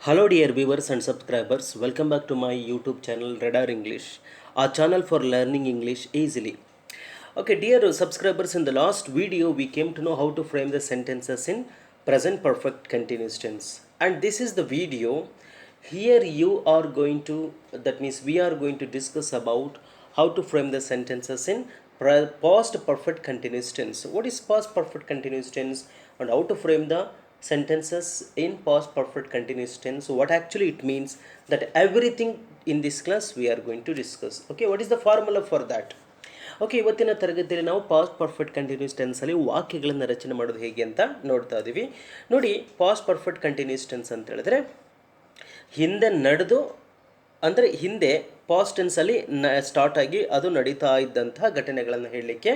Hello dear viewers and subscribers, welcome back to my YouTube channel Radar English, our channel for learning English easily. Okay dear subscribers, in the last video we came to know how to frame the sentences in present perfect continuous tense. And this is the video. Here you are going to, that means we are going to discuss about how to frame the sentences in past perfect continuous tense. What is past perfect continuous tense and how to frame the sentences in past perfect continuous tense, what actually it means, that everything in this class we are going to discuss. Okay, what is the formula for that? Okay, ಇವತ್ತಿನ ತರಗತಿಯಲ್ಲಿ ನಾವು past perfect continuous ಟೆನ್ಸಲ್ಲಿ ವಾಕ್ಯಗಳನ್ನು ರಚನೆ ಮಾಡೋದು ಹೇಗೆ ಅಂತ ನೋಡ್ತಾ ಇದ್ದೀವಿ. ನೋಡಿ, ಪಾಸ್ಟ್ ಪರ್ಫೆಕ್ಟ್ ಕಂಟಿನ್ಯೂಸ್ ಟೆನ್ಸ್ ಅಂತ ಹೇಳಿದ್ರೆ ಹಿಂದೆ ನಡೆದು, ಅಂದರೆ ಹಿಂದೆ ಪಾಸ್ಟ್ ಟೆನ್ಸಲ್ಲಿ ಸ್ಟಾರ್ಟ್ ಆಗಿ ಅದು ನಡೀತಾ ಇದ್ದಂತಹ ಘಟನೆಗಳನ್ನು ಹೇಳಲಿಕ್ಕೆ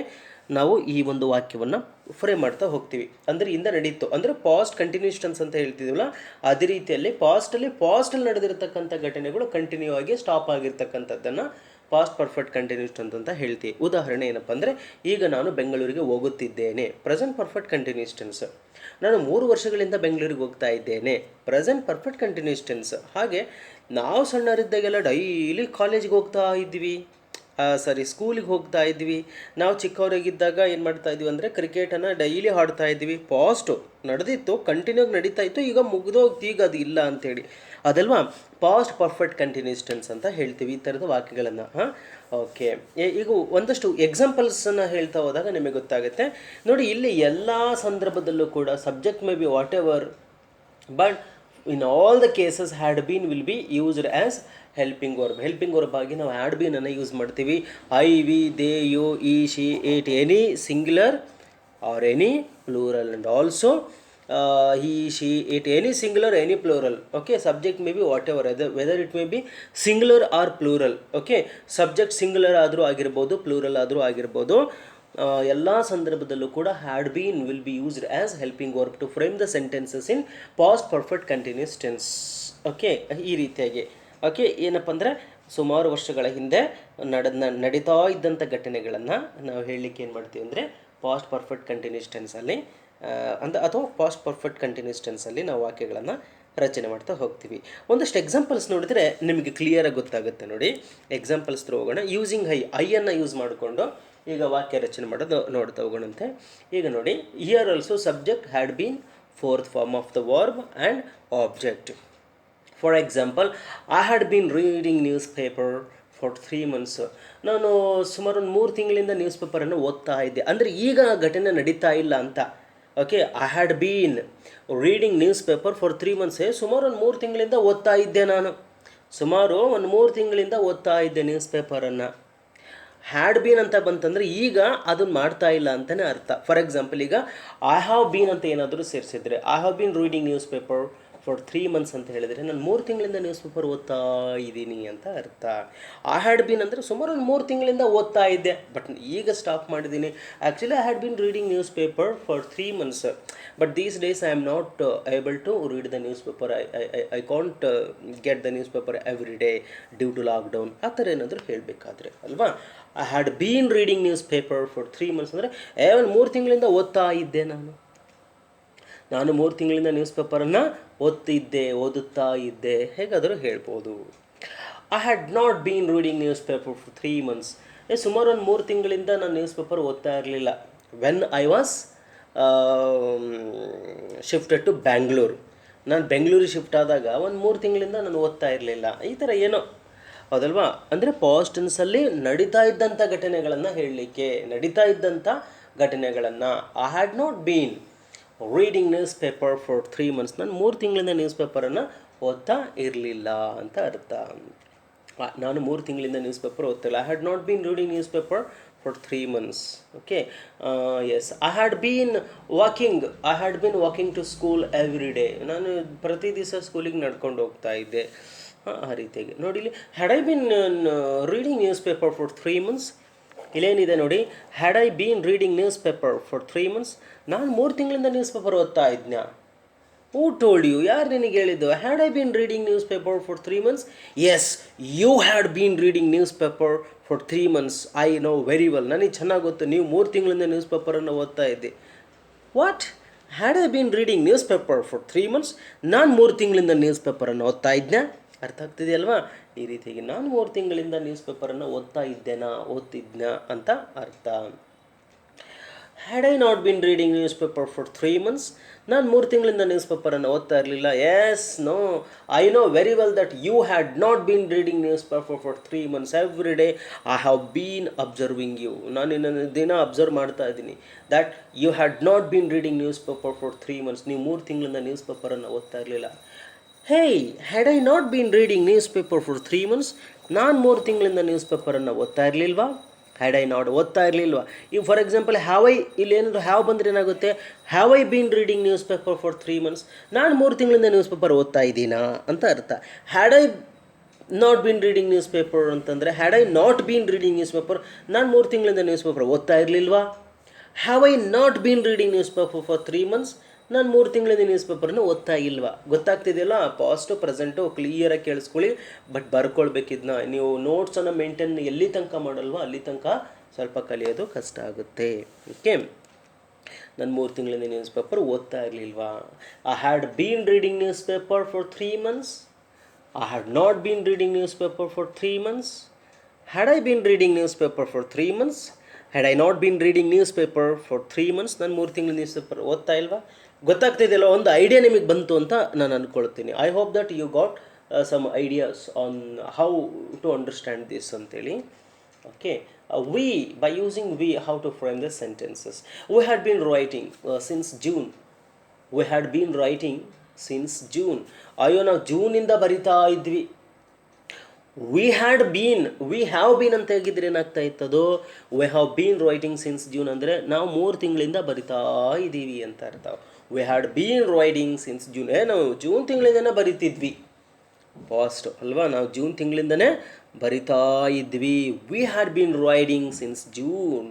ನಾವು ಈ ಒಂದು ವಾಕ್ಯವನ್ನು ಫ್ರೇಮ್ ಮಾಡ್ತಾ ಹೋಗ್ತೀವಿ. ಅಂದರೆ ಹಿಂದೆ ನಡೀತು ಅಂದರೆ ಪಾಸ್ಟ್ ಕಂಟಿನ್ಯೂಸ್ ಟೆನ್ಸ್ ಅಂತ ಹೇಳ್ತಿದ್ದೀವಲ್ಲ, ಅದೇ ರೀತಿಯಲ್ಲಿ ಪಾಸ್ಟಲ್ಲಿ ನಡೆದಿರ್ತಕ್ಕಂಥ ಘಟನೆಗಳು ಕಂಟಿನ್ಯೂ ಆಗಿ ಸ್ಟಾಪ್ ಆಗಿರ್ತಕ್ಕಂಥದ್ದನ್ನು ಪಾಸ್ಟ್ ಪರ್ಫೆಕ್ಟ್ ಕಂಟಿನ್ಯೂಸ್ ಟೆನ್ಸ್ ಅಂತ ಹೇಳ್ತೀವಿ. ಉದಾಹರಣೆ ಏನಪ್ಪ ಅಂದರೆ, ಈಗ ನಾನು ಬೆಂಗಳೂರಿಗೆ ಹೋಗುತ್ತಿದ್ದೇನೆ, ಪ್ರೆಸೆಂಟ್ ಪರ್ಫೆಕ್ಟ್ ಕಂಟಿನ್ಯೂಸ್ ಟೆನ್ಸ್. ನಾನು 3 ವರ್ಷಗಳಿಂದ ಬೆಂಗಳೂರಿಗೆ ಹೋಗ್ತಾ ಇದ್ದೇನೆ, ಪ್ರೆಸೆಂಟ್ ಪರ್ಫೆಕ್ಟ್ ಕಂಟಿನ್ಯೂಸ್ ಟೆನ್ಸ್. ಹಾಗೆ ನಾವು ಸಣ್ಣರಿದ್ದಾಗೆಲ್ಲ ಡೈಲಿ ಕಾಲೇಜಿಗೆ ಹೋಗ್ತಾ ಇದ್ವಿ, ಸ್ಕೂಲಿಗೆ ಹೋಗ್ತಾ ಇದ್ವಿ. ನಾವು ಚಿಕ್ಕವರಾಗಿದ್ದಾಗ ಏನು ಮಾಡ್ತಾ ಇದ್ವಿ ಅಂದರೆ ಕ್ರಿಕೆಟನ್ನು ಡೈಲಿ ಆಡ್ತಾ ಇದ್ವಿ. ಪಾಸ್ಟು ನಡೆದಿತ್ತು, ಕಂಟಿನ್ಯೂ ನಡೀತಾ ಇತ್ತು, ಈಗ ಮುಗಿದೋಗ್ತು, ಈಗ ಅದು ಇಲ್ಲ ಅಂಥೇಳಿ, ಅದಲ್ವಾ ಪಾಸ್ಟ್ ಪರ್ಫೆಕ್ಟ್ ಕಂಟಿನ್ಯೂಸ್ ಟೆನ್ಸ್ ಅಂತ ಹೇಳ್ತೀವಿ ಈ ಥರದ ವಾಕ್ಯಗಳನ್ನು. ಓಕೆ, ಈಗ ಒಂದಷ್ಟು ಎಕ್ಸಾಂಪಲ್ಸನ್ನು ಹೇಳ್ತಾ ಹೋದಾಗ ನಿಮಗೆ ಗೊತ್ತಾಗುತ್ತೆ. ನೋಡಿ, ಇಲ್ಲಿ ಎಲ್ಲ ಸಂದರ್ಭದಲ್ಲೂ ಕೂಡ subject may be what ever, but in all the cases had been will be used as helping verb ಆಗಿ ನಾವು ಹ್ಯಾಡ್ ಬೀನ್ ಅನ್ನು ಯೂಸ್ ಮಾಡ್ತೀವಿ. ಐ, ವಿ, ದೇ, ಯು, ಈ, she, it, any singular R any plural, and also he, she, it, any singular, any plural. Okay, subject may be whatever, whether it may be singular or plural. Okay, subject singular ಆದರೂ ಆಗಿರ್ಬೋದು, plural ಆದರೂ ಆಗಿರ್ಬೋದು, ಎಲ್ಲ ಸಂದರ್ಭದಲ್ಲೂ ಕೂಡ had been will be used as helping verb to frame the sentences in past perfect continuous tense. Okay, ಈ ರೀತಿಯಾಗಿ. Okay, ಏನಪ್ಪ ಅಂದರೆ ಸುಮಾರು ವರ್ಷಗಳ ಹಿಂದೆ ನಡೀತಾ ಇದ್ದಂಥ ಘಟನೆಗಳನ್ನು ನಾವು ಹೇಳಲಿಕ್ಕೆ ಏನು ಮಾಡ್ತೀವಿ ಅಂದರೆ ಪಾಸ್ಟ್ ಪರ್ಫೆಕ್ಟ್ ಕಂಟಿನ್ಯೂಸ್ ಟೆನ್ಸಲ್ಲಿ ಅಥವಾ ಪಾಸ್ಟ್ ಪರ್ಫೆಕ್ಟ್ ಕಂಟಿನ್ಯೂಸ್ ಟೆನ್ಸಲ್ಲಿ ನಾವು ವಾಕ್ಯಗಳನ್ನು ರಚನೆ ಮಾಡ್ತಾ ಹೋಗ್ತೀವಿ. ಒಂದಷ್ಟು ಎಕ್ಸಾಂಪಲ್ಸ್ ನೋಡಿದರೆ ನಿಮಗೆ ಕ್ಲಿಯರಾಗಿ ಗೊತ್ತಾಗುತ್ತೆ. ನೋಡಿ, ಎಕ್ಸಾಂಪಲ್ಸ್ ಹೋಗೋಣ. ಯೂಸಿಂಗ್ ಐಯನ್ನು ಯೂಸ್ ಮಾಡಿಕೊಂಡು ಈಗ ವಾಕ್ಯ ರಚನೆ ಮಾಡೋದು ನೋಡ್ತಾ ಹೋಗೋಣಂತೆ. ಈಗ ನೋಡಿ, here also subject had been fourth form of the verb and object. For example, I had been reading news paper for 3 months. ನಾನು ಸುಮಾರು ಒಂದು 3 ತಿಂಗಳಿಂದ ನ್ಯೂಸ್ ಪೇಪರನ್ನು ಓದ್ತಾ ಇದ್ದೆ, ಅಂದರೆ ಈಗ ಘಟನೆ ನಡೀತಾ ಇಲ್ಲ ಅಂತ. Okay, I had been reading news paper for 3 months, ಸುಮಾರು ಒಂದು 3 ತಿಂಗಳಿಂದ ಓದ್ತಾ ಇದ್ದೆ. ನಾನು ಸುಮಾರು ಒಂದು 3 ತಿಂಗಳಿಂದ ಓದ್ತಾ ಇದ್ದೆ ನ್ಯೂಸ್ ಪೇಪರನ್ನು. ಹ್ಯಾಡ್ ಬೀನ್ ಅಂತ ಬಂತಂದರೆ ಈಗ ಅದನ್ನು ಮಾಡ್ತಾ ಇಲ್ಲ ಅಂತಲೇ ಅರ್ಥ. ಫಾರ್ ಎಕ್ಸಾಂಪಲ್, ಈಗ ಐ ಹ್ಯಾವ್ ಬೀನ್ ಅಂತ ಏನಾದರೂ ಸೇರಿಸಿದ್ರೆ, I have been reading news paper for 3 months ಅಂತ ಹೇಳಿದರೆ ನಾನು 3 ತಿಂಗಳಿಂದ ನ್ಯೂಸ್ ಪೇಪರ್ ಓದ್ತಾ ಇದ್ದೀನಿ ಅಂತ ಅರ್ಥ. ಐ ಹ್ಯಾಡ್ ಬೀನ್ ಅಂದರೆ ಸುಮಾರು ಒಂದು 3 ತಿಂಗಳಿಂದ ಓದ್ತಾ ಇದ್ದೆ, ಬಟ್ ಈಗ ಸ್ಟಾಪ್ ಮಾಡಿದ್ದೀನಿ. Actually I had been reading news paper for 3 months, but these days I am not able to read the newspaper. I can't get the newspaper every day due to lockdown. ಆ ಥರ ಏನಾದರೂ ಹೇಳಬೇಕಾದ್ರೆ ಅಲ್ವಾ, I had been reading news paper for 3 months ಅಂದರೆ ಒಂದು 3 ತಿಂಗಳಿಂದ ಓದ್ತಾ ಇದ್ದೆ. ನಾನು 3 ತಿಂಗಳಿಂದ ನ್ಯೂಸ್ ಪೇಪರನ್ನು ಓದುತ್ತಾ ಇದ್ದೆ, ಹೇಗಾದರೂ ಹೇಳ್ಬೋದು. I had not been reading news paper for 3 months, ಸುಮಾರು ಒಂದು 3 ತಿಂಗಳಿಂದ ನಾನು ನ್ಯೂಸ್ ಪೇಪರ್ ಓದ್ತಾ ಇರಲಿಲ್ಲ. When I was shifted to Bangalore, ನಾನು ಬೆಂಗಳೂರಿಗೆ ಶಿಫ್ಟ್ ಆದಾಗ ಒಂದು 3 ತಿಂಗಳಿಂದ ನಾನು ಓದ್ತಾ ಇರಲಿಲ್ಲ. ಈ ಥರ ಏನೋ ಹೌದಲ್ವಾ. ಅಂದರೆ ಪಾಸ್ಟ್ ಟೆನ್ಸಲ್ಲಿ ನಡೀತಾ ಇದ್ದಂಥ ಘಟನೆಗಳನ್ನು ಹೇಳಲಿಕ್ಕೆ, ನಡೀತಾ ಇದ್ದಂಥ ಘಟನೆಗಳನ್ನು I had not been reading news paper for 3 months, ನಾನು 3 ತಿಂಗಳಿಂದ ನ್ಯೂಸ್ ಪೇಪರನ್ನು ಓದ್ತಾ ಇರಲಿಲ್ಲ ಅಂತ ಅರ್ಥ. ನಾನು 3 ತಿಂಗಳಿಂದ ನ್ಯೂಸ್ ಪೇಪರ್ ಓದ್ತಿಲ್ಲ. I had not been reading news paper for 3 months. Okay, yes, I had been walking to school every day, ನಾನು ಪ್ರತಿ ದಿವಸ ಸ್ಕೂಲಿಗೆ ನಡ್ಕೊಂಡು ಹೋಗ್ತಾ ಇದ್ದೆ. ಆ ರೀತಿಯಾಗಿ ನೋಡಿ, ಇಲ್ಲಿ had I been reading news paper for 3 months, ಇಲ್ಲೇನಿದೆ ನೋಡಿ, had I been reading news paper for 3 months, ನಾನು 3 ತಿಂಗಳಿಂದ ನ್ಯೂಸ್ ಪೇಪರ್ ಓದ್ತಾ ಇದ್ನ. ಹೂ ಟೋಲ್ಡ್ ಯು, ಯಾರು ನಿನಗೆ ಹೇಳಿದ್ದು? Had I been reading news paper for 3 months? Yes, you had been reading news paper for 3 months. I know very well, ನನಗೆ ಚೆನ್ನಾಗಿ ಗೊತ್ತು ನೀವು 3 ತಿಂಗಳಿಂದ ನ್ಯೂಸ್ ಪೇಪರನ್ನು ಓದ್ತಾ ಇದ್ದೆ. What? Had I been reading news paper for 3 months. ನಾನು 3 ತಿಂಗಳಿಂದ ನ್ಯೂಸ್ ಪೇಪರನ್ನು ಓದ್ತಾ ಇದ್ದೆ. ಅರ್ಥ ಆಗ್ತಿದೆಯಲ್ವಾ? ಈ ರೀತಿಯಾಗಿ ನಾನು 3 ತಿಂಗಳಿಂದ ನ್ಯೂಸ್ ಪೇಪರನ್ನು ಓದ್ತಿದ್ನ ಅಂತ ಅರ್ಥ. Had I not been reading news paper for 3 months. ನಾನು 3 ತಿಂಗಳಿಂದ ನ್ಯೂಸ್ ಪೇಪರನ್ನು ಓದ್ತಾ ಇರಲಿಲ್ಲ. Yes, no, I know very well that you had not been reading news paper for 3 months. Every day I have been observing you. ನಾನು ನಿನ್ನನ್ನು ದಿನ observe ಮಾಡ್ತಾ ಇದ್ದೀನಿ. That you had not been reading news paper for 3 months. ನೀವು 3 ತಿಂಗಳಿಂದ ನ್ಯೂಸ್ ಪೇಪರನ್ನು ಓದ್ತಾ ಇರಲಿಲ್ಲ. ಹೇಯ್, had I not been reading news paper for 3 months. ನಾನು 3 ತಿಂಗಳಿಂದ ನ್ಯೂಸ್ ಪೇಪರನ್ನು ಓದ್ತಾ ಇರಲಿಲ್ವಾ? ಹ್ಯಾಡ್ ಐ ನಾಟ್ ಓದ್ತಾ ಇರಲಿಲ್ವಾ? ಈಗ ಫಾರ್ ಎಕ್ಸಾಂಪಲ್ ಹ್ಯಾವ್ ಐ, ಇಲ್ಲಿ ಏನಾದರೂ ಹ್ಯಾವ್ ಬಂದರೆ ಏನಾಗುತ್ತೆ? Have I been reading news paper for 3 months. ನಾನು 3 ತಿಂಗಳಿಂದ ನ್ಯೂಸ್ ಪೇಪರ್ ಓದ್ತಾ ಇದ್ದೀನಾ ಅಂತ ಅರ್ಥ. Had I not been reading news paper ಅಂತಂದರೆ had I not been reading news paper, ನಾನು 3 ತಿಂಗಳಿಂದ ನ್ಯೂಸ್ ಪೇಪರ್ ಓದ್ತಾ ಇರಲಿಲ್ವಾ? Have I not been reading news paper for 3 months. ನಾನು 3 ತಿಂಗಳಿಂದ ನ್ಯೂಸ್ ಪೇಪರ್ನ ಓದ್ತಾ ಇಲ್ವಾ? ಗೊತ್ತಾಗ್ತಿದೆಯಲ್ಲ? ಪಾಸ್ಟು ಪ್ರೆಸೆಂಟು ಕ್ಲಿಯರಾಗಿ ಕೇಳಿಸ್ಕೊಳ್ಳಿ. ಬಟ್ ಬರ್ಕೊಳ್ಬೇಕಿದ್ನ ನೀವು ನೋಟ್ಸನ್ನು ಮೇಂಟೈನ್ ಎಲ್ಲಿ ತನಕ ಮಾಡಲ್ವ ಅಲ್ಲಿ ತನಕ ಸ್ವಲ್ಪ ಕಲಿಯೋದು ಕಷ್ಟ ಆಗುತ್ತೆ. ಓಕೆ, ನಾನು 3 ತಿಂಗಳಿಂದ ನ್ಯೂಸ್ ಪೇಪರ್ ಓದ್ತಾ ಇರಲಿಲ್ವಾ? I had been reading news paper for 3 months. I had not been reading news paper for 3 months. Had I been reading news paper for 3 months. Had I not been reading news paper for 3 months. ನಾನು 3 ತಿಂಗಳು news paper ಓದ್ತಾ ಇಲ್ವಾ? ಗೊತ್ತಾಗ್ತಿದೆಯಲ್ಲ? ಒಂದು idea ನಿಮಗೆ ಬಂತು ಅಂತ ನಾನು ಅಂದ್ಕೊಳ್ತೀನಿ. I hope that you got some ideas on how to understand this ಅಂತೇಳಿ. Okay, we, by using we, how to frame the sentences. We had been writing since June. We had been writing since June. ಅಯ್ಯೋ, ನಾವು ಜೂನಿಂದ ಬರಿತಾ ಇದ್ವಿ. We had been, we have been ಅಂತ ಹೇಗಿದ್ರೆ ಏನಾಗ್ತಾ ಇತ್ತದು? We have been writing since June ಅಂದರೆ ನಾವು 3 ತಿಂಗಳಿಂದ ಬರಿತಾ ಇದ್ದೀವಿ ಅಂತ ಅರ್ಥ. We had been writing since June, ನಾವು ಜೂನ್ ತಿಂಗಳಿಂದನೇ ಬರಿತಿದ್ವಿ. ಪಾಸ್ಟ್ ಅಲ್ವಾ? ನಾವು ಜೂನ್ ತಿಂಗಳಿಂದನೇ ಬರಿತಾ ಇದ್ವಿ. We had been riding since June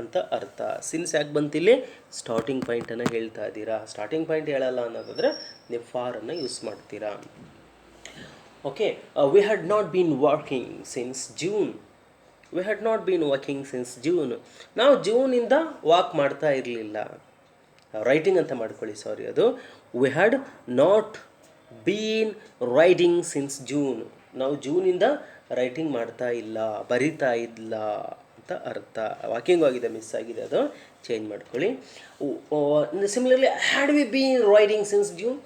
ಅಂತ ಅರ್ಥ. ಸಿನ್ಸ್ ಯಾಕೆ ಬಂತಿಲ್ಲಿ? ಸ್ಟಾರ್ಟಿಂಗ್ ಪಾಯಿಂಟನ್ನು ಹೇಳ್ತಾ ಇದ್ದೀರಾ. ಸ್ಟಾರ್ಟಿಂಗ್ ಪಾಯಿಂಟ್ ಹೇಳಲ್ಲ ಅನ್ನೋದಾದರೆ ನೀವು ಫಾರನ್ನು ಯೂಸ್ ಮಾಡ್ತೀರಾ. Okay, we had not been working since June. We had not been working since June. ನಾವು ಜೂನಿಂದ ವಾಕ್ ಮಾಡ್ತಾ ಇರಲಿಲ್ಲ. ರೈಟಿಂಗ್ ಅಂತ ಮಾಡ್ಕೊಳ್ಳಿ, ಸಾರಿ, ಅದು we had not been writing since June. ನಾವು ಜೂನಿಂದ ರೈಟಿಂಗ್ ಮಾಡ್ತಾ ಇಲ್ಲ, ಬರಿತಾ ಇಲ್ಲ ಅಂತ ಅರ್ಥ. ವಾಕಿಂಗ್ ಆಗಿದೆ, ಮಿಸ್ ಆಗಿದೆ, ಅದು ಚೇಂಜ್ ಮಾಡ್ಕೊಳ್ಳಿ. Similarly had we been writing since June,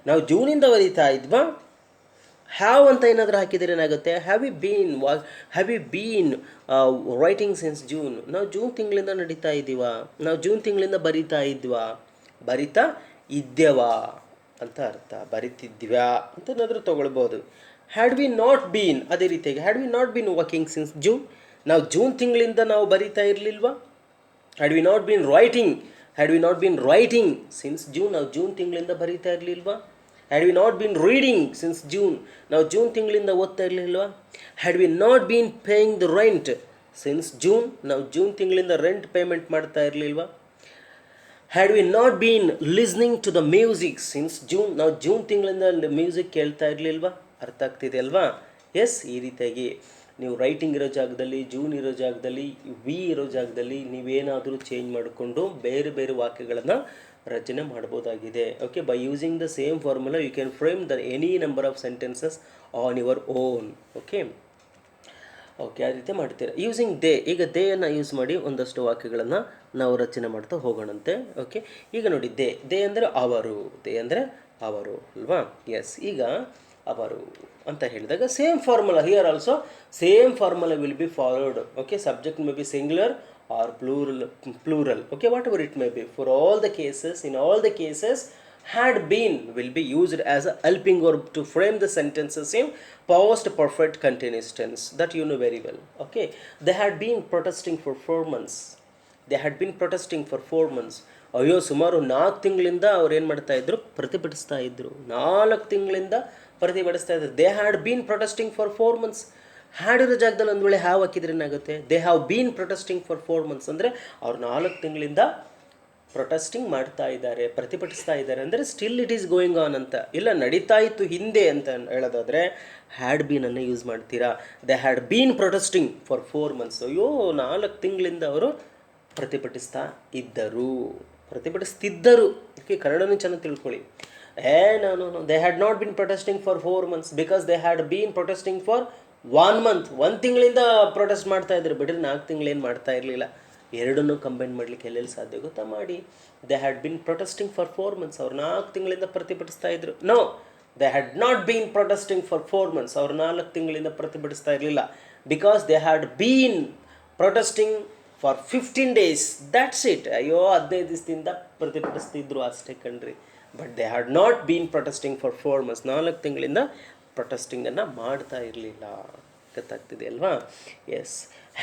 ನಾವು ಜೂನಿಂದ ಬರಿತಾ ಇದ್ವಾ? ಹ್ಯಾವ್ ಅಂತ ಏನಾದರೂ ಹಾಕಿದರೆ ಏನಾಗುತ್ತೆ? Have we been writing since June. ನಾವು ಜೂನ್ ತಿಂಗಳಿಂದ ನಡೀತಾ ಇದ್ದೀವಾ? ನಾವು ಜೂನ್ ತಿಂಗಳಿಂದ ಬರಿತಾ ಇದ್ವಾ? ಬರಿತಾ ಇದ್ದೇವಾ ಅಂತ ಅರ್ಥ. ಬರಿತಿದ್ವ್ಯಾ ಅಂತ ಏನಾದರೂ ತೊಗೊಳ್ಬೋದು. ಹ್ಯಾಡ್ ವಿ ನಾಟ್ ಬೀನ್, ಅದೇ ರೀತಿಯಾಗಿ had we not been working since June. ನಾವು ಜೂನ್ ತಿಂಗಳಿಂದ ನಾವು ಬರಿತಾ ಇರಲಿಲ್ವಾ? Had we not been writing since June. ನಾವು ಜೂನ್ ತಿಂಗಳಿಂದ ಬರಿತಾ ಇರಲಿಲ್ವಾ? Had we not been reading since June. ನಾವು ಜೂನ್ ತಿಂಗಳಿಂದ ಓದ್ತಾ ಇರಲಿಲ್ವಾ? Had we not been paying the rent since June. ನಾವು ಜೂನ್ ತಿಂಗಳಿಂದ ರೆಂಟ್ ಪೇಮೆಂಟ್ ಮಾಡ್ತಾ ಇರಲಿಲ್ವಾ? Had we not been listening to the music since June. ನಾವು ಜೂನ್ ತಿಂಗಳಿಂದ ಮ್ಯೂಸಿಕ್ ಕೇಳ್ತಾ ಇರಲಿಲ್ವಾ? ಅರ್ಥ ಆಗ್ತಿದೆ ಅಲ್ವಾ? ಎಸ್, ಈ ರೀತಿಯಾಗಿ ನೀವು ರೈಟಿಂಗ್ ಇರೋ ಜಾಗದಲ್ಲಿ, ಜೂನ್ ಇರೋ ಜಾಗದಲ್ಲಿ, ವಿ ಇರೋ ಜಾಗದಲ್ಲಿ ನೀವೇನಾದರೂ ಚೇಂಜ್ ಮಾಡಿಕೊಂಡು ಬೇರೆ ಬೇರೆ ವಾಕ್ಯಗಳನ್ನು ರಚನೆ ಮಾಡ್ಬೋದಾಗಿದೆ. Okay, by using the same formula you can frame the any number of sentences on your own. Okay, ಆ ರೀತಿ ಮಾಡ್ತೀರಾ. ಯೂಸಿಂಗ್ ದೇ, ಈಗ ದೇಯನ್ನು ಯೂಸ್ ಮಾಡಿ ಒಂದಷ್ಟು ವಾಕ್ಯಗಳನ್ನು ನಾವು ರಚನೆ ಮಾಡ್ತಾ ಹೋಗೋಣಂತೆ. ಓಕೆ, ಈಗ ನೋಡಿ, ದೇ ಅಂದರೆ ಅವರು, ಅವರು ಅಲ್ವಾ? ಎಸ್, ಈಗ ಅವರು ಅಂತ ಹೇಳಿದಾಗ same formula here also, same formula will be followed. Okay, subject may be singular or plural, okay, whatever it may be. For all the cases, in all the cases, had been will be used as a helping verb to frame the sentences in past perfect continuous tense. That you know very well. Okay, they had been protesting for 4 months. ಅಯ್ಯೋ, ಸುಮಾರು 4 ತಿಂಗಳಿಂದ ಅವ್ರು ಏನು ಮಾಡ್ತಾ ಇದ್ರು? ಪ್ರತಿಭಟಿಸ್ತಾ ಇದ್ರು. 4 ತಿಂಗಳಿಂದ ಪ್ರತಿಭಟಿಸ್ತಾ ಇದ್ರು. They had been protesting for 4 months. ಹ್ಯಾಡಿರೋ ಜಾಗದಲ್ಲಿ ಒಂದು ವೇಳೆ ಹ್ಯಾವ್ ಹಾಕಿದ್ರೆ ಏನಾಗುತ್ತೆ? They have been protesting for 4 months ಅಂದರೆ ಅವ್ರು 4 ತಿಂಗಳಿಂದ ಪ್ರೊಟೆಸ್ಟಿಂಗ್ ಮಾಡ್ತಾ ಇದ್ದಾರೆ, ಪ್ರತಿಭಟಿಸ್ತಾ ಇದ್ದಾರೆ. ಅಂದರೆ still it is going on ಅಂತ, ಇಲ್ಲ ನಡೀತಾ ಇತ್ತು ಹಿಂದೆ ಅಂತ ಹೇಳೋದಾದರೆ ಹ್ಯಾಡ್ ಬೀನನ್ನು ಯೂಸ್ ಮಾಡ್ತೀರಾ. They had been protesting for 4 months. ಅಯ್ಯೋ, 4 ತಿಂಗಳಿಂದ ಅವರು ಪ್ರತಿಭಟಿಸ್ತಾ ಇದ್ದರು. ಪ್ರತಿಭಟಿಸ್ತಿದ್ದರು. ಓಕೆ, ಕನ್ನಡನೂ ಚೆನ್ನಾಗಿ ತಿಳ್ಕೊಳ್ಳಿ. No they had not been protesting for 4 months because they had been protesting for 1 month. 1 ತಿಂಗಳಿಂದ ಪ್ರೊಟೆಸ್ಟ್ ಮಾಡ್ತಾ ಇದ್ರು, ಬಿಟ್ಟರೆ 4 ತಿಂಗಳೇನು ಮಾಡ್ತಾ ಇರಲಿಲ್ಲ. ಎರಡನ್ನೂ ಕಂಬೈನ್ ಮಾಡಲಿಕ್ಕೆ ಎಲ್ಲೆಲ್ಲಿ ಸಾಧ್ಯ ಗೊತ್ತಾ ಮಾಡಿ. They had been protesting for 4 months, ಅವ್ರು 4 ತಿಂಗಳಿಂದ ಪ್ರತಿಭಟಿಸ್ತಾ ಇದ್ರು. No, they had not been protesting for 4 months, ಅವ್ರು 4 ತಿಂಗಳಿಂದ ಪ್ರತಿಭಟಿಸ್ತಾ ಇರಲಿಲ್ಲ. Because they had been protesting for 15 days. That's it. ಅಯ್ಯೋ 15 ದಿವಸದಿಂದ ಪ್ರತಿಭಟಿಸ್ತಿದ್ರು ಅಷ್ಟೇ ಕಣ್ರಿ. But they had not been protesting for 4 months, 4 ತಿಂಗಳಿಂದ ಪ್ರೊಟೆಸ್ಟಿಂಗನ್ನು ಮಾಡ್ತಾ ಇರಲಿಲ್ಲ. ಗೊತ್ತಾಗ್ತಿದೆ ಅಲ್ವಾ? Yes,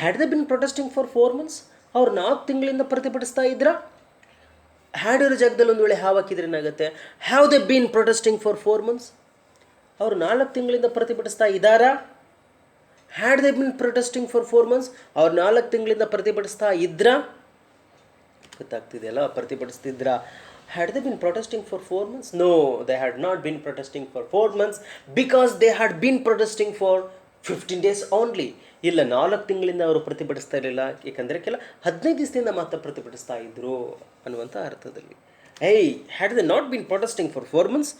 had they been protesting for 4 months, ಅವ್ರು 4 ತಿಂಗಳಿಂದ ಪ್ರತಿಭಟಿಸ್ತಾ ಇದ್ರ. ಹ್ಯಾಡ್ ಇರೋ ಜಾಗದಲ್ಲಿ ಒಂದು ವೇಳೆ ಹಾಕಿದ್ರೆ ಏನಾಗುತ್ತೆ? Have they been protesting for 4 months, ಅವ್ರು 4 ತಿಂಗಳಿಂದ ಪ್ರತಿಭಟಿಸ್ತಾ ಇದ್ದಾರಾ? Had they been protesting for 4 months, ಅವ್ರು 4 ತಿಂಗಳಿಂದ ಪ್ರತಿಭಟಿಸ್ತಾ ಇದ್ರ. ಗೊತ್ತಾಗ್ತಿದೆಯಲ್ಲ? ಪ್ರತಿಭಟಿಸ್ತಿದ್ರ. Had they been protesting for 4 months? No, they had not been protesting for 4 months because they had been protesting for 15 days only. ಇಲ್ಲ, 4 ತಿಂಗಳಿಂದ ಅವರು ಪ್ರತಿಭಟಿಸ್ತಾ ಇರಲಿಲ್ಲ, ಏಕೆಂದರೆ 15 ದಿವಸದಿಂದ ಮಾತ್ರ ಪ್ರತಿಭಟಿಸ್ತಾ ಇದ್ರು ಅನ್ನುವಂಥ ಅರ್ಥದಲ್ಲಿ. Had they not been protesting for 4 months,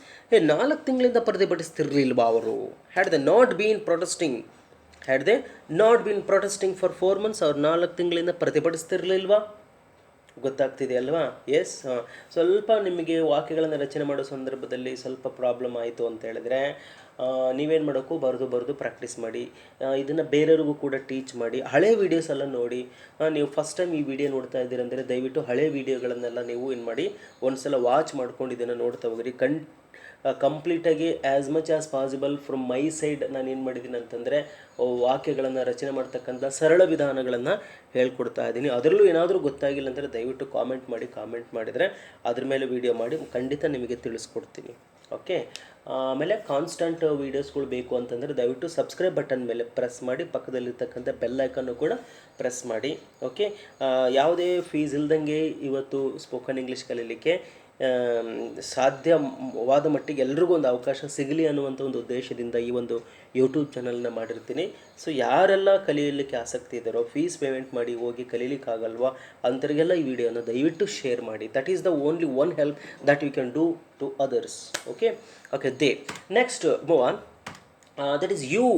4 ತಿಂಗಳಿಂದ ಪ್ರತಿಭಟಿಸ್ತಿರ್ಲಿಲ್ವಾ ಅವರು? Had they not been protesting for 4 months, ಅವ್ರು 4 ತಿಂಗಳಿಂದ ಪ್ರತಿಭಟಿಸ್ತಿರ್ಲಿಲ್ವಾ? ಗೊತ್ತಾಗ್ತಿದೆ ಅಲ್ವಾ? ಎಸ್. ಸ್ವಲ್ಪ ನಿಮಗೆ ವಾಕ್ಯಗಳನ್ನು ರಚನೆ ಮಾಡೋ ಸಂದರ್ಭದಲ್ಲಿ ಸ್ವಲ್ಪ ಪ್ರಾಬ್ಲಮ್ ಆಯಿತು ಅಂತ ಹೇಳಿದ್ರೆ ನೀವೇನು ಮಾಡೋಕ್ಕೂ ಬರೆದು ಪ್ರಾಕ್ಟೀಸ್ ಮಾಡಿ. ಇದನ್ನು ಬೇರೆಯವ್ರಿಗೂ ಕೂಡ ಟೀಚ್ ಮಾಡಿ. ಹಳೆ ವೀಡಿಯೋಸ್ ಎಲ್ಲ ನೋಡಿ. ನೀವು ಫಸ್ಟ್ ಟೈಮ್ ಈ ವಿಡಿಯೋ ನೋಡ್ತಾ ಇದ್ದೀರಂದರೆ ದಯವಿಟ್ಟು ಹಳೆ ವೀಡಿಯೋಗಳನ್ನೆಲ್ಲ ನೀವು ಏನು ಮಾಡಿ, ಒಂದು ಸಲ ವಾಚ್ ಮಾಡ್ಕೊಂಡು ಇದನ್ನು ನೋಡ್ತಾ ಹೋಗ್ರಿ. ಕಂಪ್ಲೀಟಾಗಿ as much as possible from my side ನಾನು ಏನು ಮಾಡಿದ್ದೀನಿ ಅಂತಂದರೆ ವಾಕ್ಯಗಳನ್ನು ರಚನೆ ಮಾಡ್ತಕ್ಕಂಥ ಸರಳ ವಿಧಾನಗಳನ್ನು ಹೇಳ್ಕೊಡ್ತಾ ಇದ್ದೀನಿ. ಅದರಲ್ಲೂ ಏನಾದರೂ ಗೊತ್ತಾಗಿಲ್ಲ ಅಂದರೆ ದಯವಿಟ್ಟು ಕಾಮೆಂಟ್ ಮಾಡಿದರೆ ಅದ್ರ ಮೇಲೆ ವೀಡಿಯೋ ಮಾಡಿ ಖಂಡಿತ ನಿಮಗೆ ತಿಳಿಸ್ಕೊಡ್ತೀನಿ. ಓಕೆ, ಆಮೇಲೆ ಕಾನ್ಸ್ಟಂಟ್ ವೀಡಿಯೋಸ್ಗಳು ಬೇಕು ಅಂತಂದರೆ ದಯವಿಟ್ಟು ಸಬ್ಸ್ಕ್ರೈಬ್ ಬಟನ್ ಮೇಲೆ ಪ್ರೆಸ್ ಮಾಡಿ, ಪಕ್ಕದಲ್ಲಿರ್ತಕ್ಕಂಥ ಬೆಲ್ ಐಕನ್ನು ಕೂಡ ಪ್ರೆಸ್ ಮಾಡಿ. ಓಕೆ, ಯಾವುದೇ ಫೀಸ್ ಇಲ್ದಂಗೆ ಇವತ್ತು ಸ್ಪೋಕನ್ ಇಂಗ್ಲೀಷ್ ಕಲೀಲಿಕ್ಕೆ ಸಾಧ್ಯವಾದ ಮಟ್ಟಿಗೆ ಎಲ್ರಿಗೂ ಒಂದು ಅವಕಾಶ ಸಿಗಲಿ ಅನ್ನುವಂಥ ಒಂದು ಉದ್ದೇಶದಿಂದ ಈ ಒಂದು ಯೂಟ್ಯೂಬ್ ಚಾನಲ್ನ ಮಾಡಿರ್ತೀನಿ. ಸೊ ಯಾರೆಲ್ಲ ಕಲಿಯಲಿಕ್ಕೆ ಆಸಕ್ತಿ ಇದ್ದಾರೋ, ಫೀಸ್ ಪೇಮೆಂಟ್ ಮಾಡಿ ಹೋಗಿ ಕಲೀಲಿಕ್ಕಾಗಲ್ವಾ ಅಂಥವ್ರಿಗೆಲ್ಲ ಈ ವಿಡಿಯೋನ ದಯವಿಟ್ಟು ಶೇರ್ ಮಾಡಿ. That is the only one help that you can do to others. Okay, next move on. That is you.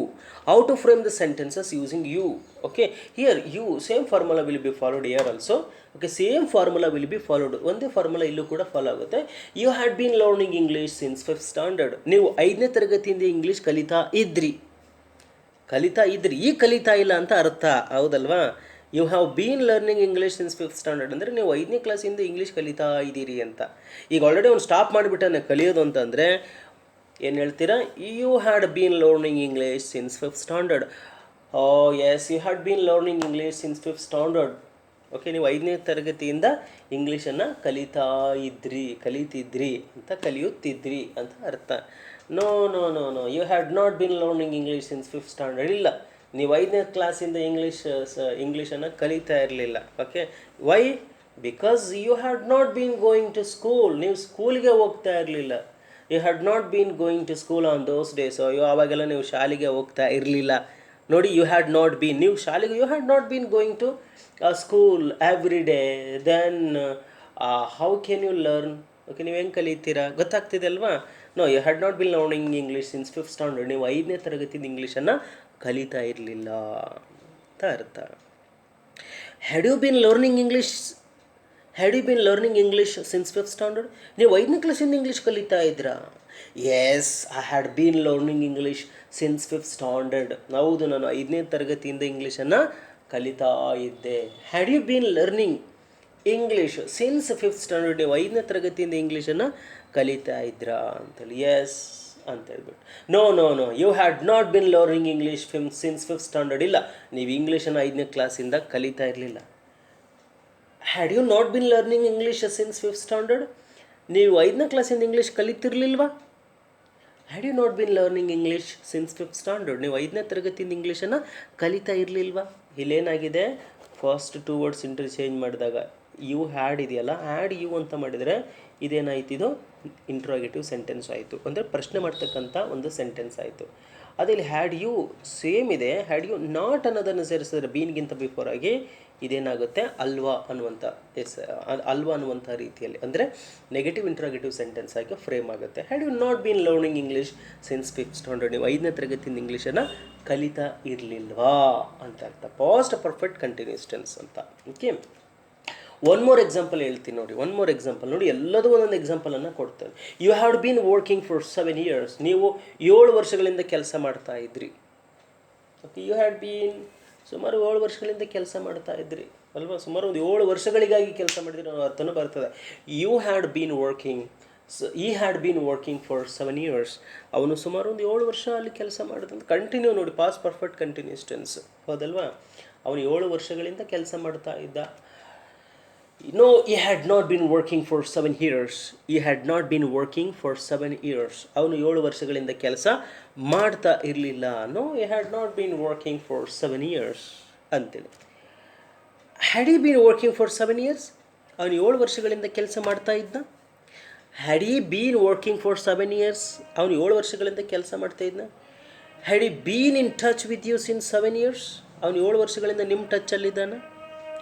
How to frame the sentences using you. Okay, here you, same formula will be followed here also. Okay, same formula will be followed. ಒಂದೇ formula ಇಲ್ಲೂ ಕೂಡ follow ಆಗುತ್ತೆ. You had been learning English since 5th standard. ನೀವು 5ನೇ ತರಗತಿಯಿಂದ English ಕಲಿತಾ ಇದ್ರಿ. ಈಗ ಕಲಿತಾ ಇಲ್ಲ ಅಂತ ಅರ್ಥ, ಹೌದಲ್ವಾ? You have been learning English since 5th standard ಅಂದರೆ ನೀವು 5ನೇ ಕ್ಲಾಸಿಂದ ಇಂಗ್ಲೀಷ್ ಕಲಿತಾ ಇದ್ದೀರಿ ಅಂತ. ಈಗ ಆಲ್ರೆಡಿ ಒಂದು ಸ್ಟಾಪ್ ಮಾಡಿಬಿಟ್ಟಾನೆ ಕಲಿಯೋದು ಅಂತಂದರೆ ಏನು ಹೇಳ್ತೀರಾ? You had been learning English since 5th standard. Yes, you had been learning English since 5th standard. Okay, ನೀವು 5ನೇ ತರಗತಿಯಿಂದ ಇಂಗ್ಲೀಷನ್ನು ಕಲಿತಿದ್ರಿ ಅಂತ, ಕಲಿಯುತ್ತಿದ್ರಿ ಅಂತ ಅರ್ಥ. No, you had not been learning English since 5th standard. ಇಲ್ಲ, ನೀವು 5ನೇ ಕ್ಲಾಸಿಂದ ಇಂಗ್ಲೀಷನ್ನು ಕಲಿತಾ ಇರಲಿಲ್ಲ. Okay, why? Because you had not been going to school. ನೀವು ಸ್ಕೂಲ್ಗೆ ಹೋಗ್ತಾ ಇರಲಿಲ್ಲ. You had not been going to school on those days. ಆವಾಗೆಲ್ಲ ನೀವು ಶಾಲೆಗೆ ಹೋಗ್ತಾ ಇರಲಿಲ್ಲ. ನೋಡಿ, ಯು ಹ್ಯಾಡ್ ನಾಟ್ ಬೀನ್, ನೀವು ಶಾಲೆಗೆ you had not been going to school every day. Then how can you learn? Okay, ನೀವು ಹೆಂಗೆ ಕಲಿತೀರಾ? ಗೊತ್ತಾಗ್ತಿದೆ ಅಲ್ವಾ? No, you had not been learning English since 5th standard. ನೀವು 5ನೇ ತರಗತಿಯಿಂದ ಇಂಗ್ಲೀಷನ್ನು ಕಲಿತಾ ಇರಲಿಲ್ಲ ಅಂತ ಅರ್ಥ. Had you been learning English since 5th standard? ನೀವು 5ನೇ ಕ್ಲಾಸಿಂದ ಇಂಗ್ಲೀಷ್ ಕಲಿತಾ ಇದ್ರಾ? Yes, I had been learning English since 5th standard. ಹೌದು, ನಾನು 5ನೇ ತರಗತಿಯಿಂದ ಇಂಗ್ಲೀಷನ್ನು ಕಲಿತಾ ಇದ್ದೆ. Had you been learning English since 5th standard? ನೀವು 5ನೇ ತರಗತಿಯಿಂದ ಇಂಗ್ಲೀಷನ್ನು ಕಲಿತಾ ಇದ್ರಾ ಅಂತೇಳಿ. ಎಸ್ ಅಂತ ಹೇಳ್ಬಿಟ್ಟು. No, you had not been learning English since 5th standard. ಇಲ್ಲ, ನೀವು ಇಂಗ್ಲೀಷನ್ನು 5ನೇ ಕ್ಲಾಸಿಂದ ಕಲಿತಾ ಇರಲಿಲ್ಲ. Had you not been learning English since 5th standard? ನೀವು 5ನೇ ಕ್ಲಾಸಿಂದ ಇಂಗ್ಲೀಷ್ ಕಲಿತಿರ್ಲಿಲ್ವಾ? Had you not been learning English since 5th standard? ನೀವು 5ನೇ ತರಗತಿಯಿಂದ ಇಂಗ್ಲೀಷನ್ನು ಕಲಿತಾ ಇರಲಿಲ್ವಾ? ಇಲ್ಲೇನಾಗಿದೆ, ಫಸ್ಟ್ 2 words ಇಂಟರ್ಚೇಂಜ್ ಮಾಡಿದಾಗ ಯು ಹ್ಯಾಡ್ ಇದೆಯಲ್ಲ, ಹ್ಯಾಡ್ ಯು ಅಂತ ಮಾಡಿದರೆ ಇದೇನಾಯ್ತು? ಇದು ಇಂಟ್ರೋಗೇಟಿವ್ ಸೆಂಟೆನ್ಸ್ ಆಯಿತು, ಅಂದರೆ ಪ್ರಶ್ನೆ ಮಾಡ್ತಕ್ಕಂಥ ಒಂದು ಸೆಂಟೆನ್ಸ್ ಆಯಿತು. ಅದೇ ಇಲ್ಲಿ ಹ್ಯಾಡ್ ಯು ಸೇಮ್ ಇದೆ. ಹ್ಯಾಡ್ ಯು ನಾಟ್ ಅನ್ನೋದನ್ನು ಸೇರಿಸಿದ್ರೆ ಬೀನ್ಗಿಂತ ಬಿಫೋರ್ ಆಗಿ ಇದೇನಾಗುತ್ತೆ ಅಲ್ವಾ ಅನ್ನುವಂಥ ಅಲ್ವಾ ಅನ್ನುವಂಥ ರೀತಿಯಲ್ಲಿ ಅಂದರೆ ನೆಗೆಟಿವ್ ಇಂಟ್ರಾಗೇಟಿವ್ ಸೆಂಟೆನ್ಸ್ ಆಗಿ ಫ್ರೇಮ್ ಆಗುತ್ತೆ. Had you not been learning English since 5th standard, ನೀವು 5ನೇ ತರಗತಿಯಿಂದ ಇಂಗ್ಲೀಷನ್ನು ಕಲಿತಾ ಇರಲಿಲ್ವಾ ಅಂತ ಅರ್ಥ. ಪಾಸ್ಟ್ ಪರ್ಫೆಕ್ಟ್ ಕಂಟಿನ್ಯೂಸ್ ಟೆನ್ಸ್ ಅಂತ. ಓಕೆ, ಒನ್ ಮೋರ್ ಎಕ್ಸಾಂಪಲ್ ಹೇಳ್ತೀನಿ ನೋಡಿ. ಒನ್ ಮೋರ್ ಎಕ್ಸಾಂಪಲ್ ನೋಡಿ, ಎಲ್ಲದೂ ಒಂದೊಂದು ಎಕ್ಸಾಂಪಲನ್ನು ಕೊಡ್ತೇನೆ. You have been working for 7 years, ನೀವು 7 ವರ್ಷಗಳಿಂದ ಕೆಲಸ ಮಾಡ್ತಾ ಇದ್ರಿ. ಓಕೆ, ಯು ಹ್ಯಾಡ್ ಬೀನ್ ಸುಮಾರು 7 ವರ್ಷಗಳಿಂದ ಕೆಲಸ ಮಾಡ್ತಾ ಇದ್ರಿ ಅಲ್ವಾ, ಸುಮಾರು ಒಂದು 7 ವರ್ಷಗಳಿಗಾಗಿ ಕೆಲಸ ಮಾಡಿದ್ರೆ ಅನ್ನೋ ಅರ್ಥನೂ ಬರ್ತದೆ. ಯು ಹ್ಯಾಡ್ ಬೀನ್ ವರ್ಕಿಂಗ್, ಈ had been working for 7 years, ಅವನು ಸುಮಾರು ಒಂದು 7 ವರ್ಷ ಅಲ್ಲಿ ಕೆಲಸ ಮಾಡಿದಂತ. ಕಂಟಿನ್ಯೂ ನೋಡಿ, ಪಾಸ್ಟ್ ಪರ್ಫೆಕ್ಟ್ ಕಂಟಿನ್ಯೂಸ್ ಟೆನ್ಸ್, ಹೌದಲ್ವಾ. ಅವನು 7 ವರ್ಷಗಳಿಂದ ಕೆಲಸ ಮಾಡ್ತಾ ಇದ್ದ. No, he had not been working for 7 years. He had not been working for 7 years. ಅವನು 7 ವರ್ಷಗಳಿಂದ ಕೆಲಸ ಮಾಡ್ತಾ ಇರಲಿಲ್ಲ. No, he had not been working for 7 years ಅಂತೇಳಿ. Had he been working for 7 years? ಅವನು 7 ವರ್ಷಗಳಿಂದ ಕೆಲಸ ಮಾಡ್ತಾ ಇದ್ದ. Had he been working for 7 years? ಅವನು 7 ವರ್ಷಗಳಿಂದ ಕೆಲಸ ಮಾಡ್ತಾ ಇದ್ದ. Had he been in touch with you since 7 years? ಅವನು 7 ವರ್ಷಗಳಿಂದ ನಿಮ್ಮ ಟಚ್ಚಲ್ಲಿದ್ದಾನೆ.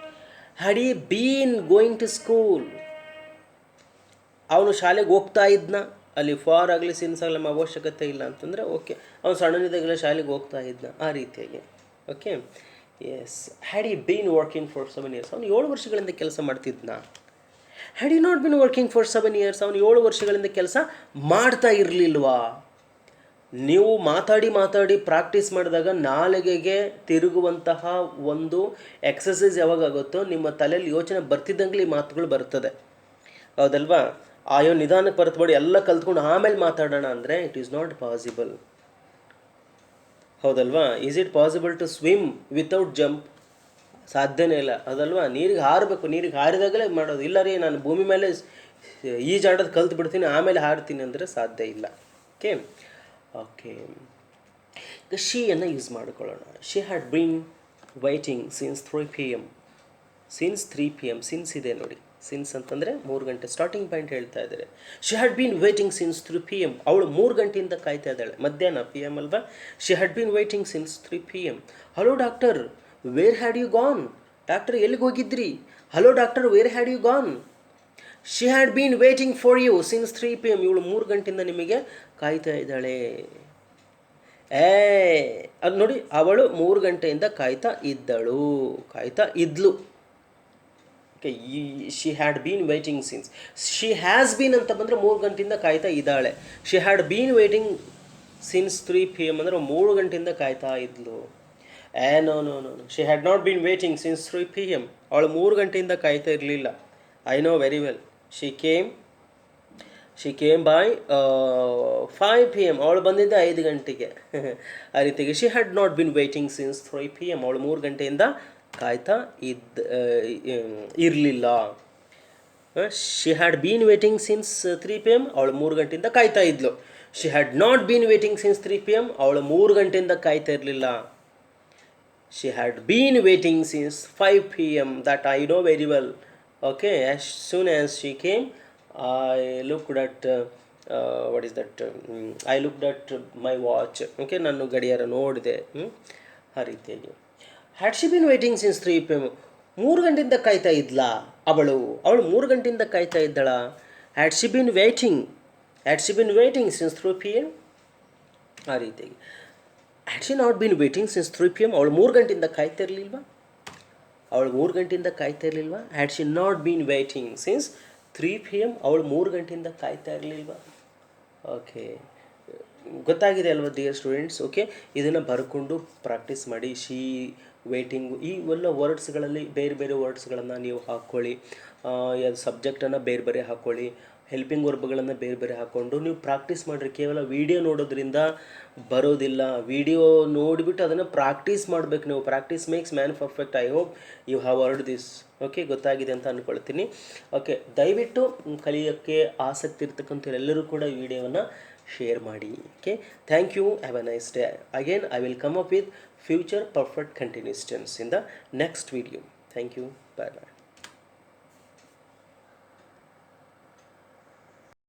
ಹ್ಯಾಡ್ ಈ ಬೀನ್ ಗೋಯಿಂಗ್ ಟು ಸ್ಕೂಲ್, ಅವನು ಶಾಲೆಗೆ ಹೋಗ್ತಾ ಇದ್ನ. ಅಲ್ಲಿ ಫಾರ್ ಆಗಲಿ ಸಿನ್ಸ್ ಆಗಲಿ ನಮ್ಮ ಅವಶ್ಯಕತೆ ಇಲ್ಲ ಅಂತಂದರೆ ಓಕೆ, ಅವನು ಸಣ್ಣನಿದ್ದಾಗಲೇ ಶಾಲೆಗೆ ಹೋಗ್ತಾ ಇದ್ನ, ಆ ರೀತಿಯಾಗಿ. ಓಕೆ, ಎಸ್, ಹ್ಯಾಡ್ ಈ ಬೀನ್ ವರ್ಕಿಂಗ್ ಫಾರ್ 7 years, ಅವನು 7 ವರ್ಷಗಳಿಂದ ಕೆಲಸ ಮಾಡ್ತಿದ್ನ. ಹ್ಯಾಡ್ ಈ not been working for 7 years, ಅವನು 7 ವರ್ಷಗಳಿಂದ ಕೆಲಸ ಮಾಡ್ತಾ ಇರಲಿಲ್ವಾ. ನೀವು ಮಾತಾಡಿ ಪ್ರಾಕ್ಟೀಸ್ ಮಾಡಿದಾಗ ನಾಲಿಗೆಗೆ ತಿರುಗುವಂತಹ ಒಂದು ಎಕ್ಸಸೈಸ್ ಯಾವಾಗ ಆಗುತ್ತೋ ನಿಮ್ಮ ತಲೆಯಲ್ಲಿ ಯೋಚನೆ ಬರ್ತಿದ್ದಂಗೆ ಈ ಮಾತುಗಳು ಬರ್ತದೆ, ಹೌದಲ್ವಾ. ಅಯ್ಯೋ ನಿಧಾನಕ್ಕೆ ಬರ್ತಬೇಡಿ, ಎಲ್ಲ ಕಲ್ತ್ಕೊಂಡು ಆಮೇಲೆ ಮಾತಾಡೋಣ ಅಂದರೆ ಇಟ್ ಈಸ್ ನಾಟ್ ಪಾಸಿಬಲ್, ಹೌದಲ್ವಾ. Is it possible to swim without jump? ಸಾಧ್ಯನೇ ಇಲ್ಲ, ಹೌದಲ್ವಾ. ನೀರಿಗೆ ಹಾರಬೇಕು, ನೀರಿಗೆ ಹಾರಿದಾಗಲೇ ಮಾಡೋದು. ಇಲ್ಲ ರೀ ನಾನು ಭೂಮಿ ಮೇಲೆ ಈಜಾಡೋದು ಕಲ್ತು ಬಿಡ್ತೀನಿ ಆಮೇಲೆ ಹಾರ್ತೀನಿ ಅಂದರೆ ಸಾಧ್ಯ ಇಲ್ಲ. ಓಕೆ ಓಕೆ, ಈಗ ಶೀಯನ್ನು ಯೂಸ್ ಮಾಡ್ಕೊಳ್ಳೋಣ. She had been waiting since 3 PM. Since 3 PM, since ಇದೆ ನೋಡಿ. ಸಿನ್ಸ್ ಅಂತಂದರೆ 3 ಗಂಟೆ, ಸ್ಟಾರ್ಟಿಂಗ್ ಪಾಯಿಂಟ್ ಹೇಳ್ತಾ ಇದ್ದಾರೆ. She had been waiting since 3 PM, ಅವಳು 3 ಗಂಟೆಯಿಂದ ಕಾಯ್ತಾ ಇದ್ದಾಳೆ. ಮಧ್ಯಾಹ್ನ PM ಅಲ್ವಾ. She had been waiting since 3 PM. Hello doctor, where had you gone? Doctor ಎಲ್ಲಿಗೆ ಹೋಗಿದ್ರಿ? Hello doctor, where had you gone? She had been waiting for you since 3 PM, ಇವಳು 3 ಗಂಟೆಯಿಂದ ನಿಮಗೆ ಕಾಯ್ತಾ ಇದ್ದಾಳೆ. ಅದು ನೋಡಿ, ಅವಳು 3 ಗಂಟೆಯಿಂದ ಕಾಯ್ತಾ ಇದ್ಲು. Okay, she had been waiting since. She has been ಅಂತ ಬಂದರೆ 3 ಗಂಟೆಯಿಂದ ಕಾಯ್ತಾ ಇದ್ದಾಳೆ. She had been waiting since 3 PM ಅಂದರೆ 3 ಗಂಟೆಯಿಂದ ಕಾಯ್ತಾ ಇದ್ಲು. No no no no, she had not been waiting since 3 PM, ಅವಳು 3 ಗಂಟೆಯಿಂದ ಕಾಯ್ತಾ ಇರಲಿಲ್ಲ. I know very well. She came by 5 PM, ಅವಳು ಬಂದಿದ್ದ 5 ಗಂಟೆಗೆ. ಆ ರೀತಿಗೆ she had not been waiting since 3 PM, ಅವಳು 3 ಗಂಟೆಯಿಂದ ಕಾಯ್ತಾ ಇರಲಿಲ್ಲ. She had been waiting since 3 PM, ಅವಳು 3 ಗಂಟೆಯಿಂದ ಕಾಯ್ತಾ ಇದ್ಲು. She had not been waiting since 3 PM, ಅವಳು 3 ಗಂಟೆಯಿಂದ ಕಾಯ್ತಾ ಇರಲಿಲ್ಲ. She had been waiting since 5 PM, that I know very well. Okay, as soon as she came, I looked at I looked at my watch. Okay, ನಾನು ಗಡಿಯಾರ ನೋಡಿದೆ. ಆ ರೀತಿಯಾಗಿ had she been waiting since 3 PM, 3 ಗಂಟೆಯಿಂದ ಕಾಯ್ತಾ ಇದ್ಲಾ ಅವಳು 3 ಗಂಟೆಯಿಂದ ಕಾಯ್ತಾ ಇದ್ದಳ. Had she been waiting since 3 PM, ಆ ರೀತಿಯಾಗಿ. Had she not been waiting since 3 PM, ಅವಳು 3 ಗಂಟೆಯಿಂದ ಕಾಯ್ತಾ ಇರಲಿಲ್ವಾ. Had she not been waiting since 3 PM, ಅವಳು 3 ಗಂಟೆಯಿಂದ ಕಾಯ್ತಾ ಇರಲಿಲ್ವಾ. ಓಕೆ, ಗೊತ್ತಾಗಿದೆ ಅಲ್ವಾ ಡಿಯರ್ ಸ್ಟೂಡೆಂಟ್ಸ್. ಓಕೆ, ಇದನ್ನು ಬರ್ಕೊಂಡು ಪ್ರಾಕ್ಟೀಸ್ ಮಾಡಿ. ಶಿ, ವೇಟಿಂಗು, ಇವೆಲ್ಲ ವರ್ಡ್ಸ್ಗಳಲ್ಲಿ ಬೇರೆ ಬೇರೆ ವರ್ಡ್ಸ್ಗಳನ್ನು ನೀವು ಹಾಕ್ಕೊಳ್ಳಿ. ಸಬ್ಜೆಕ್ಟನ್ನು ಬೇರೆ ಬೇರೆ ಹಾಕ್ಕೊಳ್ಳಿ. ಹೆಲ್ಪಿಂಗ್ ವರ್ಬ್ಗಳನ್ನು ಬೇರೆ ಬೇರೆ ಹಾಕ್ಕೊಂಡು ನೀವು ಪ್ರಾಕ್ಟೀಸ್ ಮಾಡಿರಿ. ಕೇವಲ ವಿಡಿಯೋ ನೋಡೋದ್ರಿಂದ ಬರೋದಿಲ್ಲ. ವಿಡಿಯೋ ನೋಡಿಬಿಟ್ಟು ಅದನ್ನು ಪ್ರಾಕ್ಟೀಸ್ ಮಾಡಬೇಕು ನೀವು. Practice makes man perfect. I hope you have heard this. Okay, ಗೊತ್ತಾಗಿದೆ ಅಂತ ಅಂದ್ಕೊಳ್ತೀನಿ. ಓಕೆ, ದಯವಿಟ್ಟು ಕಲಿಯೋಕ್ಕೆ ಆಸಕ್ತಿ ಇರ್ತಕ್ಕಂಥ ಎಲ್ಲರೂ ಕೂಡ ಈ ವಿಡಿಯೋವನ್ನು ಶೇರ್ ಮಾಡಿ. Okay, thank you. Have a nice day. Again I will come up with future perfect continuous tense in the next video. Thank you. Bye bye.